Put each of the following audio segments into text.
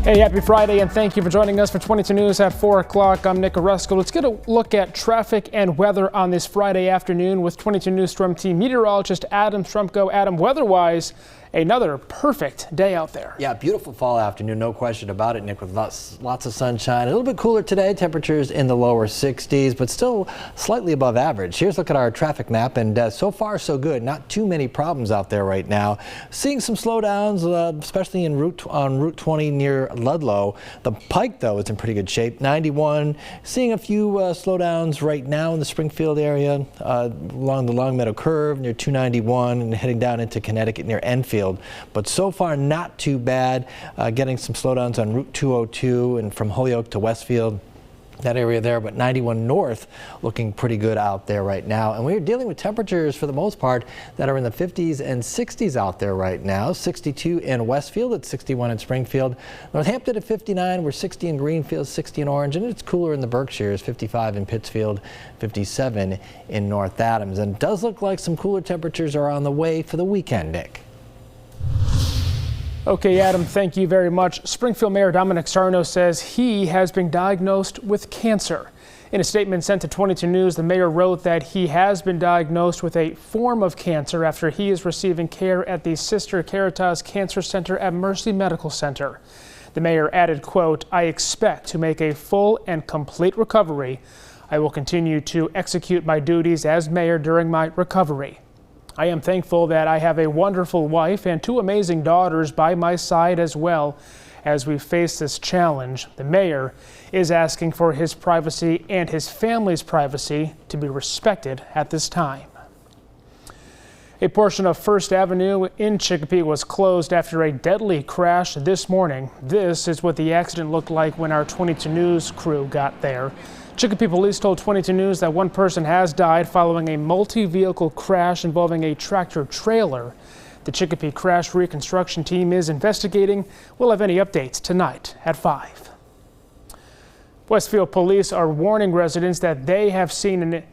Hey, happy Friday, and thank you for joining us for 22 News at 4 o'clock. I'm Nick Oresco. Let's get a look at traffic and weather on this Friday afternoon with 22 News Storm Team meteorologist Adam Strumko. Adam, weather-wise, another perfect day out there. Yeah, beautiful fall afternoon, no question about it, Nick, with lots of sunshine. A little bit cooler today, temperatures in the lower 60s, but still slightly above average. Here's a look at our traffic map, and so far so good. Not too many problems out there right now. Seeing some slowdowns, especially on Route 20 near Ludlow. The Pike, though, is in pretty good shape. 91, seeing a few slowdowns right now in the Springfield area along the Longmeadow Curve near 291 and heading down into Connecticut near Enfield. But so far not too bad. Getting some slowdowns on Route 202 and from Holyoke to Westfield, that area there, but 91 north looking pretty good out there right now. And we're dealing with temperatures for the most part that are in the 50s and 60s out there right now. 62 in Westfield, at 61 in Springfield. Northampton at 59, we're 60 in Greenfield, 60 in Orange, and it's cooler in the Berkshires, 55 in Pittsfield, 57 in North Adams. And it does look like some cooler temperatures are on the way for the weekend, Nick. Okay, Adam, thank you very much. Springfield Mayor Dominic Sarno says he has been diagnosed with cancer. In a statement sent to 22 News, the mayor wrote that he has been diagnosed with a form of cancer after he is receiving care at the Sister Caritas Cancer Center at Mercy Medical Center. The mayor added, quote, "I expect to make a full and complete recovery. I will continue to execute my duties as mayor during my recovery. I am thankful that I have a wonderful wife and two amazing daughters by my side as well as we face this challenge." The mayor is asking for his privacy and his family's privacy to be respected at this time. A portion of First Avenue in Chicopee was closed after a deadly crash this morning. This is what the accident looked like when our 22 News crew got there. Chicopee police told 22 News that one person has died following a multi-vehicle crash involving a tractor-trailer. The Chicopee crash reconstruction team is investigating. We'll have any updates tonight at 5. Westfield police are warning residents that they have seen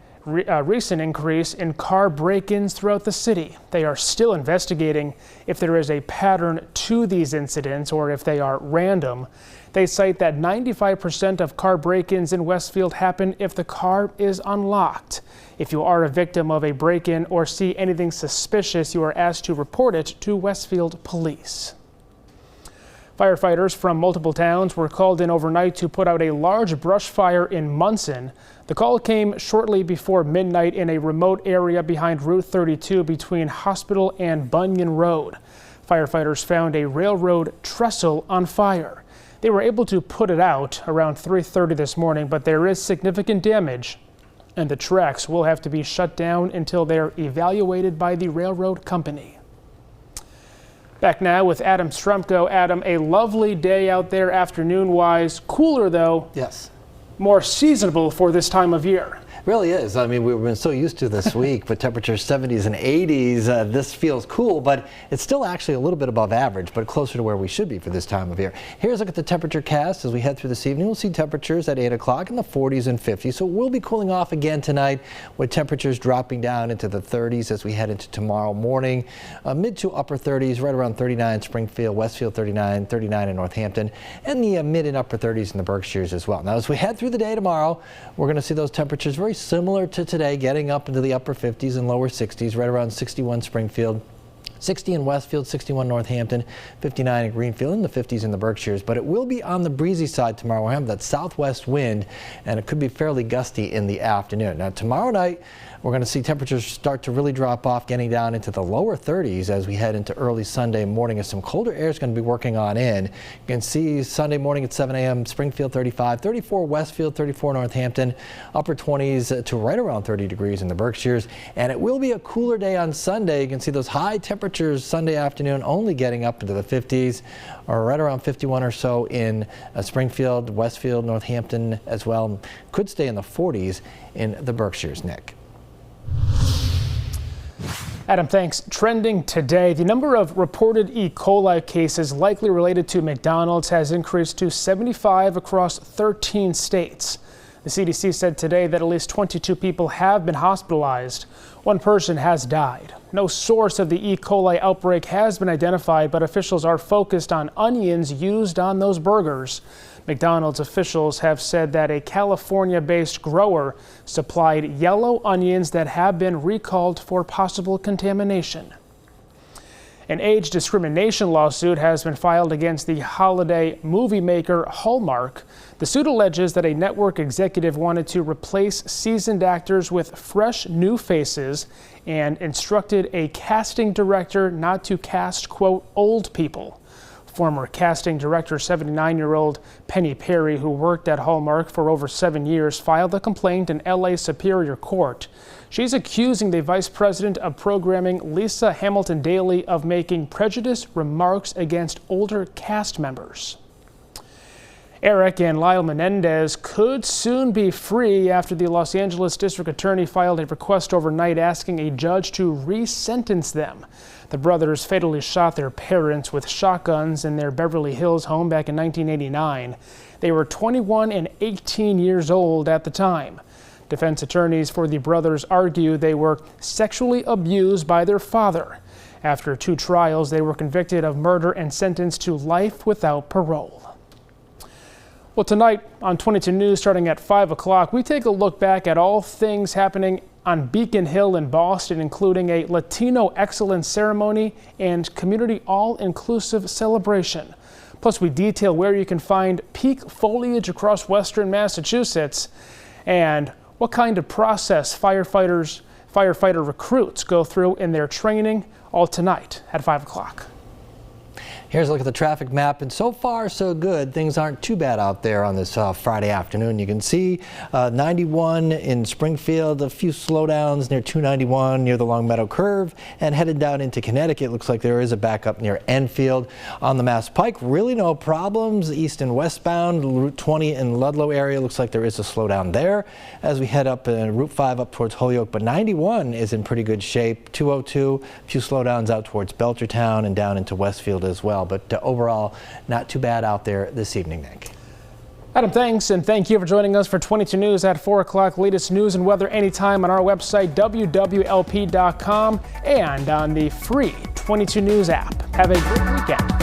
a recent increase in car break-ins throughout the city. They are still investigating if there is a pattern to these incidents or if they are random. They cite that 95% of car break-ins in Westfield happen if the car is unlocked. If you are a victim of a break-in or see anything suspicious, you are asked to report it to Westfield Police. Firefighters from multiple towns were called in overnight to put out a large brush fire in Munson. The call came shortly before midnight in a remote area behind Route 32 between Hospital and Bunyan Road. Firefighters found a railroad trestle on fire. They were able to put it out around 3:30 this morning, but there is significant damage, and the tracks will have to be shut down until they're evaluated by the railroad company. Back now with Adam Strumko. Adam, a lovely day out there afternoon-wise. Cooler, though. Yes. More seasonable for this time of year. Really is. I mean, we've been so used to this week, but temperatures 70s and 80s. This feels cool, but it's still actually a little bit above average, but closer to where we should be for this time of year. Here's a look at the temperature cast as we head through this evening. We'll see temperatures at 8 o'clock in the 40s and 50s. So we'll be cooling off again tonight with temperatures dropping down into the 30s as we head into tomorrow morning. Mid to upper 30s, right around 39 Springfield, Westfield 39, 39 in Northampton, and the mid and upper 30s in the Berkshires as well. Now, as we head through the day tomorrow, we're going to see those temperatures very similar to today, getting up into the upper 50s and lower 60s, right around 61 Springfield, 60 in Westfield, 61 Northampton, 59 in Greenfield, and the 50s in the Berkshires. But it will be on the breezy side tomorrow. We'll have that southwest wind, and it could be fairly gusty in the afternoon. Now, tomorrow night, we're going to see temperatures start to really drop off, getting down into the lower 30s as we head into early Sunday morning as some colder air is going to be working on in. You can see Sunday morning at 7 a.m. Springfield 35, 34 Westfield, 34 Northampton, upper 20s to right around 30 degrees in the Berkshires. And it will be a cooler day on Sunday. You can see those high temperatures Sunday afternoon only getting up into the 50s or right around 51 or so in Springfield, Westfield, Northampton as well. Could stay in the 40s in the Berkshires, Nick. Adam, thanks. Trending today, the number of reported E. coli cases likely related to McDonald's has increased to 75 across 13 states. The CDC said today that at least 22 people have been hospitalized. One person has died. No source of the E. coli outbreak has been identified, but officials are focused on onions used on those burgers. McDonald's officials have said that a California-based grower supplied yellow onions that have been recalled for possible contamination. An age discrimination lawsuit has been filed against the holiday movie maker Hallmark. The suit alleges that a network executive wanted to replace seasoned actors with fresh new faces and instructed a casting director not to cast, quote, old people. Former casting director 79-year-old Penny Perry, who worked at Hallmark for over 7 years, filed a complaint in LA Superior Court. She's accusing the vice president of programming, Lisa Hamilton Daly, of making prejudiced remarks against older cast members. Eric and Lyle Menendez could soon be free after the Los Angeles District Attorney filed a request overnight asking a judge to re-sentence them. The brothers fatally shot their parents with shotguns in their Beverly Hills home back in 1989. They were 21 and 18 years old at the time. Defense attorneys for the brothers argue they were sexually abused by their father. After 2 trials, they were convicted of murder and sentenced to life without parole. Well, tonight on 22 News, starting at 5 o'clock, we take a look back at all things happening on Beacon Hill in Boston, including a Latino Excellence Ceremony and Community All-Inclusive Celebration. Plus, we detail where you can find peak foliage across western Massachusetts and what kind of process firefighter recruits go through in their training, all tonight at 5 o'clock. Here's a look at the traffic map, and so far so good. Things aren't too bad out there on this Friday afternoon. You can see 91 in Springfield, a few slowdowns near 291 near the Longmeadow Curve, and headed down into Connecticut. Looks like there is a backup near Enfield. On the Mass Pike, really no problems. East and westbound, Route 20 in Ludlow area, looks like there is a slowdown there as we head up Route 5 up towards Holyoke, but 91 is in pretty good shape. 202, a few slowdowns out towards Belchertown and down into Westfield as well. But overall, not too bad out there this evening, Nick. Adam, thanks, and thank you for joining us for 22 News at 4 o'clock. Latest news and weather anytime on our website, wwlp.com, and on the free 22 News app. Have a great weekend.